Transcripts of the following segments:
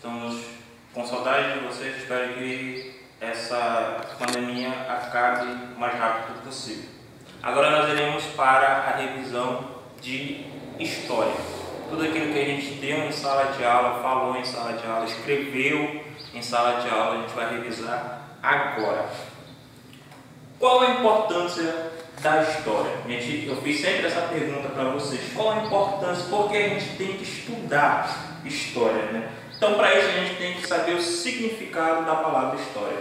Estamos com saudade de vocês, espero que essa pandemia acabe o mais rápido possível. Agora nós iremos para a revisão de história. Tudo aquilo que a gente deu em sala de aula, falou em sala de aula, escreveu em sala de aula, a gente vai revisar agora. Qual a importância da história? Eu fiz sempre essa pergunta para vocês. Qual a importância? Porque a gente tem que estudar história, né? Então, para isso, a gente tem que saber o significado da palavra história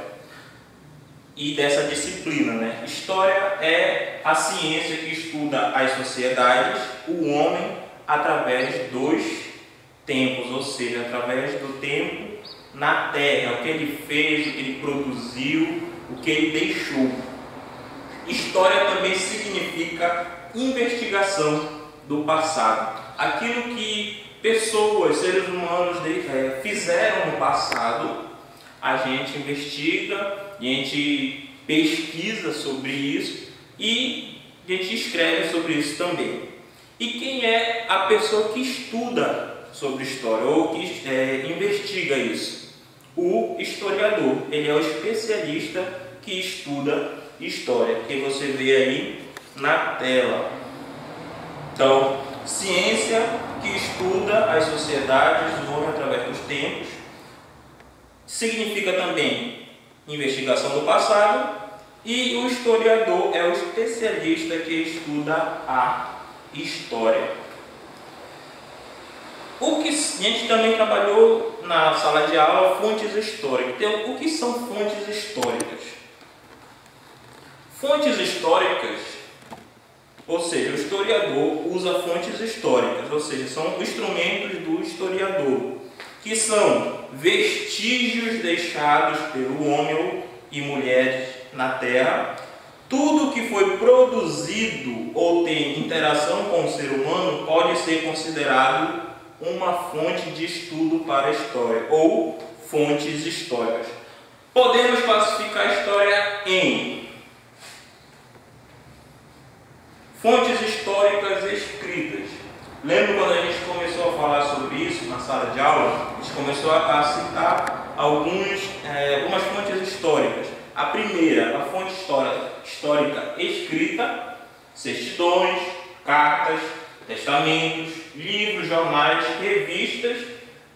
e dessa disciplina, né? História é a ciência que estuda as sociedades, o homem, através dos tempos, ou seja, através do tempo na Terra, o que ele fez, o que ele produziu, o que ele deixou. História também significa investigação do passado. Aquilo que pessoas, seres humanos fizeram no passado, a gente investiga, a gente pesquisa sobre isso e a gente escreve sobre isso também. E quem é a pessoa que estuda sobre história ou que investiga isso? O historiador. Ele é o especialista que estuda história, que você vê aí na tela. Então, ciência que estuda as sociedades, o homem através dos tempos, significa também investigação do passado, e o historiador é o especialista que estuda a história. A gente também trabalhou na sala de aula fontes históricas. Então, o que são fontes históricas? Fontes históricas, ou seja, o historiador usa fontes históricas, ou seja, são instrumentos do historiador, que são vestígios deixados pelo homem e mulheres na Terra. Tudo que foi produzido ou tem interação com o ser humano pode ser considerado uma fonte de estudo para a história, ou fontes históricas. Podemos classificar a história em fontes históricas escritas. Lembra quando a gente começou a falar sobre isso na sala de aula? A gente começou a citar algumas fontes históricas. A primeira, a fonte histórica escrita, certidões, cartas, testamentos, livros, jornais, revistas,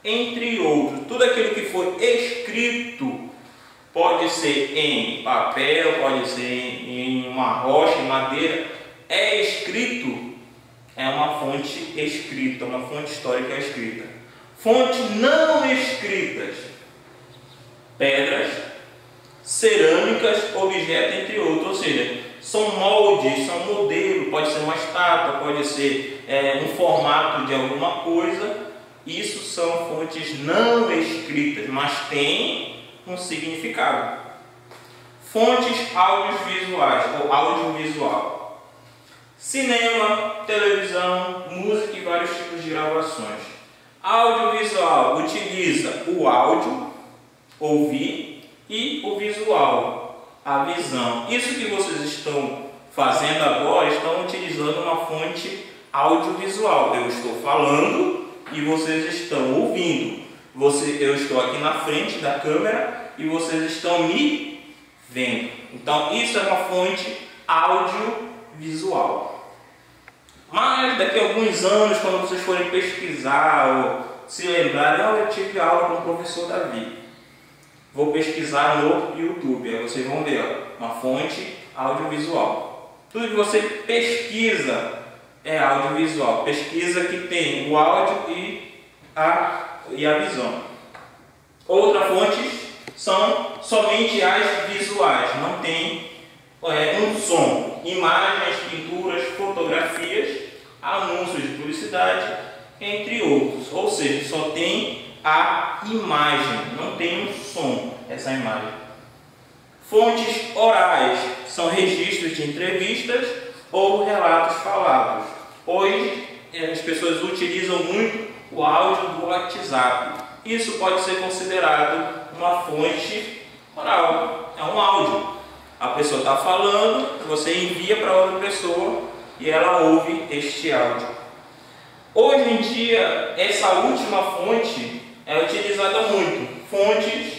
entre outros. Tudo aquilo que foi escrito pode ser em papel, pode ser em uma rocha, em madeira. É escrito, é uma fonte escrita, uma fonte histórica escrita. Fontes não escritas, pedras, cerâmicas, objetos, entre outros. Ou seja, são moldes, são modelos, pode ser uma estátua, pode ser um formato de alguma coisa. Isso são fontes não escritas, mas têm um significado. Fontes audiovisuais ou audiovisual. Cinema, televisão, música e vários tipos de gravações. Audiovisual utiliza o áudio, ouvir, e o visual, a visão. Isso que vocês estão fazendo agora, estão utilizando uma fonte audiovisual. Eu estou falando e vocês estão ouvindo. Eu estou aqui na frente da câmera e vocês estão me vendo. Então, isso é uma fonte audiovisual. Mas daqui a alguns anos, quando vocês forem pesquisar ou se lembrarem, eu tive aula com o professor Davi. Vou pesquisar no YouTube, aí vocês vão ver, uma fonte audiovisual. Tudo que você pesquisa é audiovisual. Pesquisa que tem o áudio e a visão. Outra fonte são somente as visuais, não tem um som. Imagens, pinturas, fotografias, anúncios de publicidade, entre outros. Ou seja, só tem a imagem, não tem um som, essa imagem. Fontes orais são registros de entrevistas ou relatos falados. Hoje as pessoas utilizam muito o áudio do WhatsApp. Isso pode ser considerado uma fonte oral, é um áudio. A pessoa está falando, você envia para outra pessoa e ela ouve este áudio. Hoje em dia, essa última fonte é utilizada muito, fontes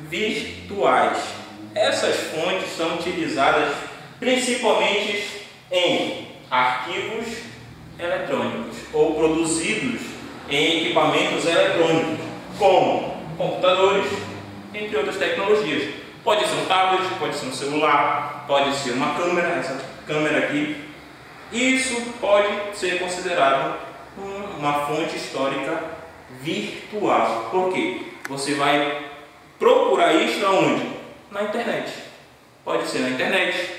virtuais. Essas fontes são utilizadas principalmente em arquivos eletrônicos ou produzidos em equipamentos eletrônicos, como computadores, entre outras tecnologias. Pode ser um tablet, pode ser um celular, pode ser uma câmera, essa câmera aqui. Isso pode ser considerado uma fonte histórica virtual. Por quê? Você vai procurar isso aonde? Na internet. Pode ser na internet.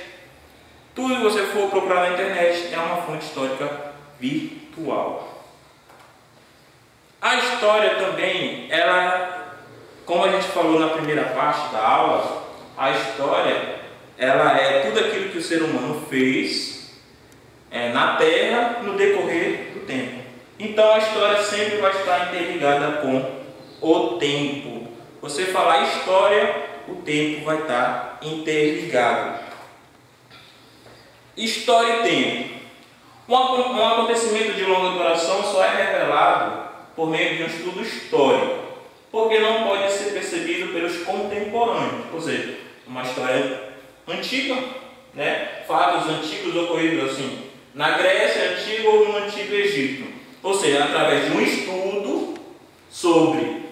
Tudo que você for procurar na internet é uma fonte histórica virtual. A história também, ela, como a gente falou na primeira parte da aula, a história, ela é tudo aquilo que o ser humano fez na Terra no decorrer do tempo. Então a história sempre vai estar interligada com o tempo. Você falar história, o tempo vai estar interligado. História e tempo. Um acontecimento de longa duração só é revelado por meio de um estudo histórico, porque não pode ser percebido pelos contemporâneos, ou seja, uma história antiga, fatos antigos ocorridos assim na Grécia Antiga ou no Antigo Egito, ou seja, através de um estudo sobre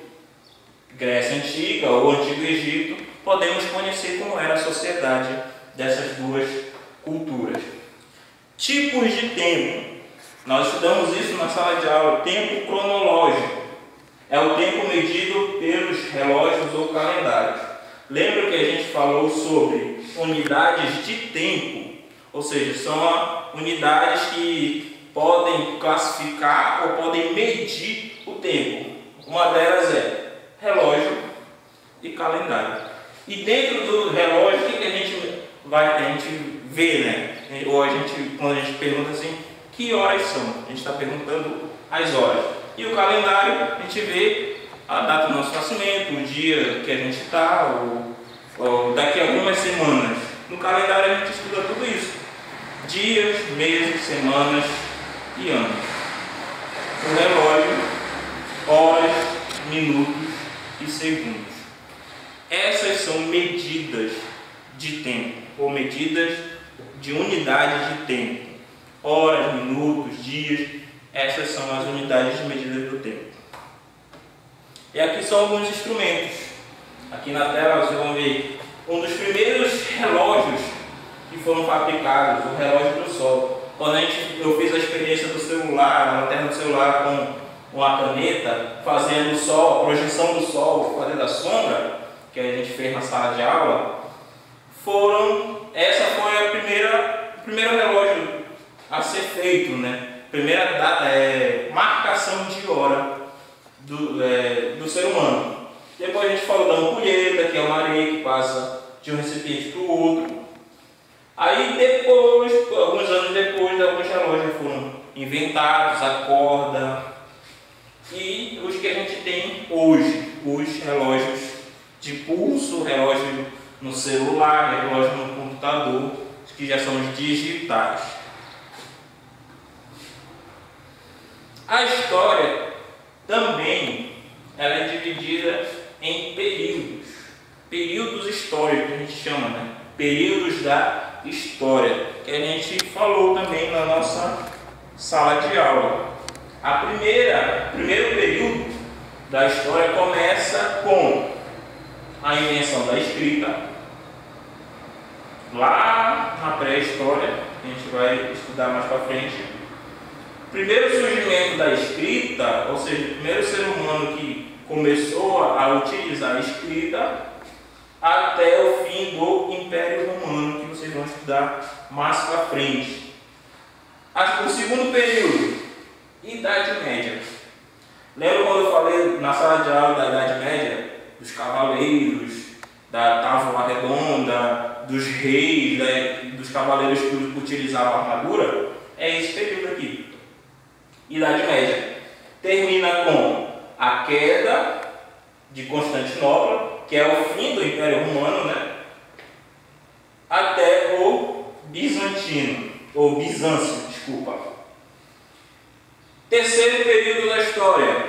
Grécia Antiga ou Antigo Egito, podemos conhecer como era a sociedade dessas duas culturas. Tipos de tempo. Nós estudamos isso na sala de aula. Tempo cronológico é o tempo medido pelos relógios ou calendários. Lembra que a gente falou sobre unidades de tempo? Ou seja, são unidades que podem classificar ou podem medir o tempo. Uma delas é relógio e calendário. E dentro do relógio, o que a gente vê, Ou quando a gente pergunta assim, que horas são? A gente está perguntando as horas. E o calendário, a gente vê a data do nosso nascimento, o dia que a gente está, ou daqui a algumas semanas. No calendário a gente estuda tudo isso. Dias, meses, semanas e anos. O relógio, horas, minutos e segundos. Essas são medidas de tempo, ou medidas de unidades de tempo. Horas, minutos, dias, essas são as unidades de medida do tempo. E aqui são alguns instrumentos. Aqui na tela vocês vão ver um dos primeiros relógios que foram fabricados, o relógio do sol. Quando eu fiz a experiência do celular, a lanterna do celular com uma caneta, fazendo o sol, a projeção do sol, fazendo a sombra, que a gente fez na sala de aula, essa foi o primeiro relógio a ser feito, primeira marcação de hora do ser humano. Depois a gente falou da ampulheta, que é uma areia que passa de um recipiente para o outro. Aí depois, alguns anos depois, alguns relógios foram inventados, a corda, e os que a gente tem hoje, os relógios de pulso, relógio no celular, relógio no computador, que já são os digitais. A história também ela é dividida em períodos históricos, a gente chama, períodos da história, que a gente falou também na nossa sala de aula. O primeiro período da história começa com a invenção da escrita, lá na pré-história, que a gente vai estudar mais para frente. O primeiro surgimento da escrita, ou seja, o primeiro ser humano que começou a utilizar a escrita, até o fim do Império Romano, que vocês vão estudar mais para frente. O segundo período, Idade Média. Lembra quando eu falei na sala de aula da Idade Média? Dos cavaleiros, da tábua redonda, dos reis, dos cavaleiros que utilizavam armadura? É esse período aqui. Idade Média. Termina com a queda de Constantinopla, que é o fim do Império Romano, até o Bizantino, ou Bizâncio, desculpa. Terceiro período da história,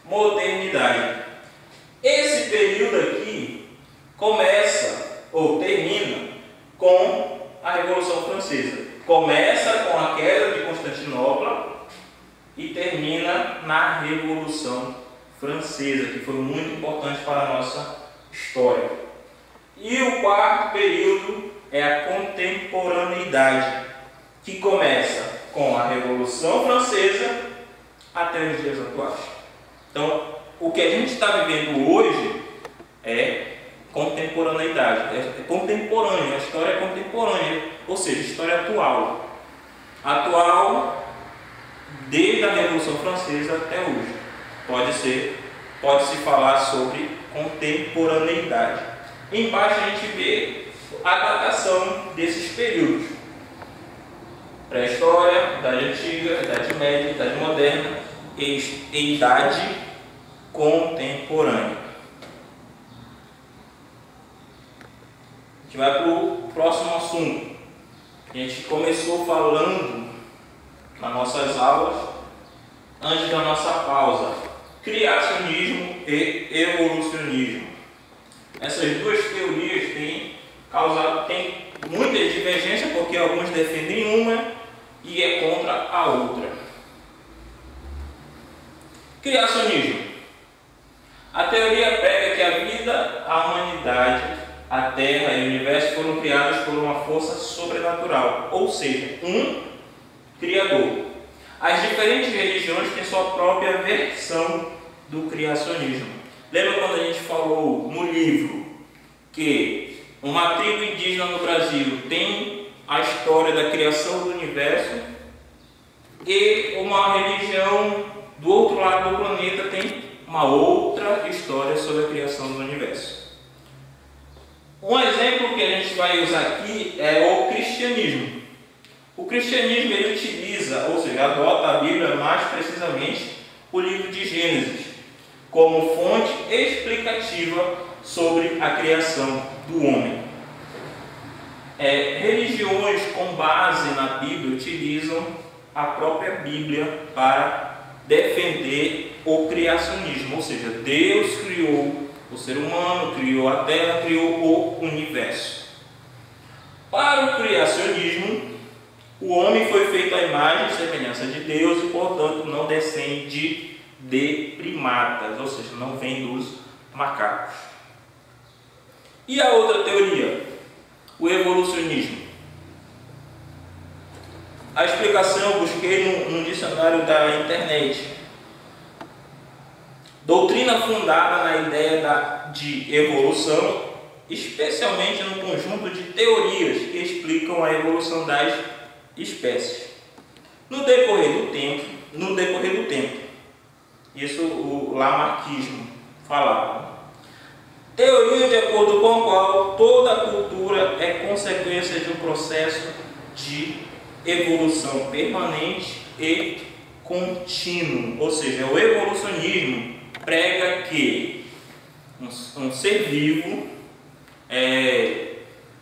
modernidade. ou termina com a Revolução Francesa. Começa com a queda de Constantinopla e termina na Revolução Francesa, que foi muito importante para a nossa história. E o quarto período é a contemporaneidade, que começa com a Revolução Francesa até os dias atuais. Então, o que a gente está vivendo hoje é contemporaneidade, é contemporâneo, a história é contemporânea, ou seja, história atual. Atual desde a Revolução Francesa até hoje. Pode-se falar sobre contemporaneidade. Embaixo a gente vê a datação desses períodos: pré-história, Idade Antiga, Idade Média, Idade Moderna e Idade Contemporânea. A gente vai para o próximo assunto. A gente começou falando nas nossas aulas, antes da nossa pausa, criacionismo e evolucionismo. Essas duas teorias têm muita divergência, porque alguns defendem uma e é contra a outra. Criacionismo. A teoria prega que a vida, a humanidade, a Terra e o Universo foram criados por uma força sobrenatural, ou seja, um Criador. As diferentes religiões têm sua própria versão do criacionismo. Lembra quando a gente falou no livro que uma tribo indígena no Brasil tem a história da criação do universo e uma religião do outro lado do planeta tem uma outra história sobre a criação do universo? Um exemplo que a gente vai usar aqui é o cristianismo. O cristianismo ele utiliza, ou seja, adota a Bíblia, mais precisamente o livro de Gênesis, como fonte explicativa sobre a criação do homem. Religiões com base na Bíblia utilizam a própria Bíblia para defender o criacionismo, ou seja, Deus criou o ser humano, criou a terra, criou o universo. Para o criacionismo, o homem foi feito à imagem e semelhança de Deus e, portanto, não descende de primatas, ou seja, não vem dos macacos. E a outra teoria, o evolucionismo. A explicação eu busquei no dicionário da internet. Doutrina fundada na ideia de evolução, especialmente no conjunto de teorias que explicam a evolução das espécies. No decorrer do tempo, isso o lamarckismo falava. Teoria de acordo com a qual toda cultura é consequência de um processo de evolução permanente e contínuo. Ou seja, o evolucionismo prega que um ser vivo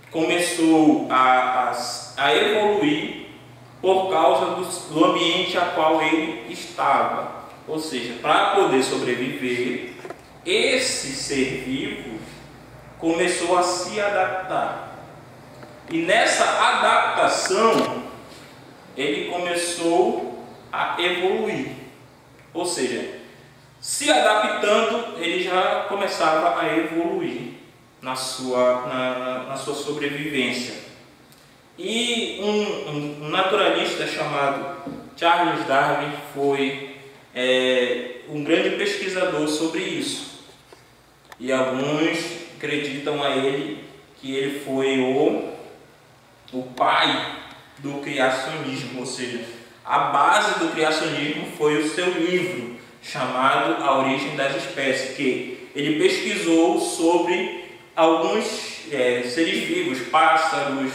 começou a evoluir por causa do ambiente a qual ele estava. Ou seja, para poder sobreviver, esse ser vivo começou a se adaptar. E nessa adaptação, ele começou a evoluir. Ou seja, se adaptando, ele já começava a evoluir na sua sobrevivência. E um naturalista chamado Charles Darwin foi um grande pesquisador sobre isso. E alguns acreditam a ele que ele foi o pai do criacionismo, ou seja, a base do criacionismo foi o seu livro chamado A Origem das Espécies, que ele pesquisou sobre alguns seres vivos, pássaros,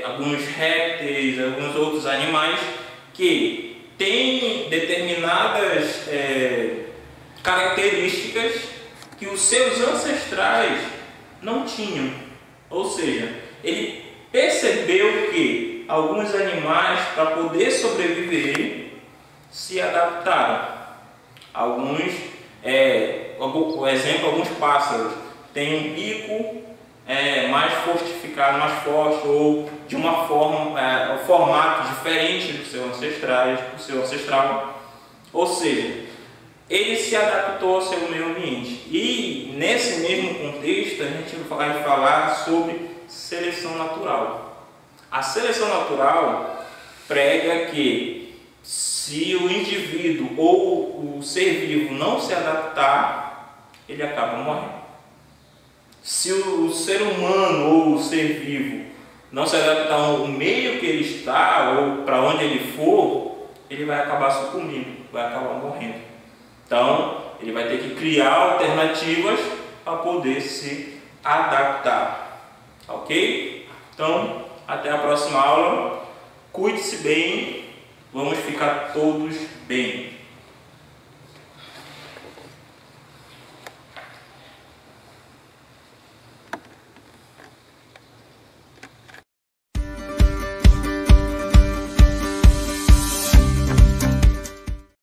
alguns répteis, alguns outros animais que têm determinadas características que os seus ancestrais não tinham. Ou seja, ele percebeu que alguns animais, para poder sobreviver, se adaptaram. Alguns, por exemplo, alguns pássaros têm um bico mais fortificado, mais forte, ou de uma forma, um formato diferente do seu ancestral. Ou seja, ele se adaptou ao seu meio ambiente. E nesse mesmo contexto a gente vai falar sobre seleção natural. A seleção natural prega que se o indivíduo ou o ser vivo não se adaptar, ele acaba morrendo. Se o ser humano ou o ser vivo não se adaptar ao meio que ele está ou para onde ele for, ele vai acabar sucumbindo, vai acabar morrendo. Então, ele vai ter que criar alternativas para poder se adaptar. Ok? Então, até a próxima aula. Cuide-se bem. Vamos ficar todos bem.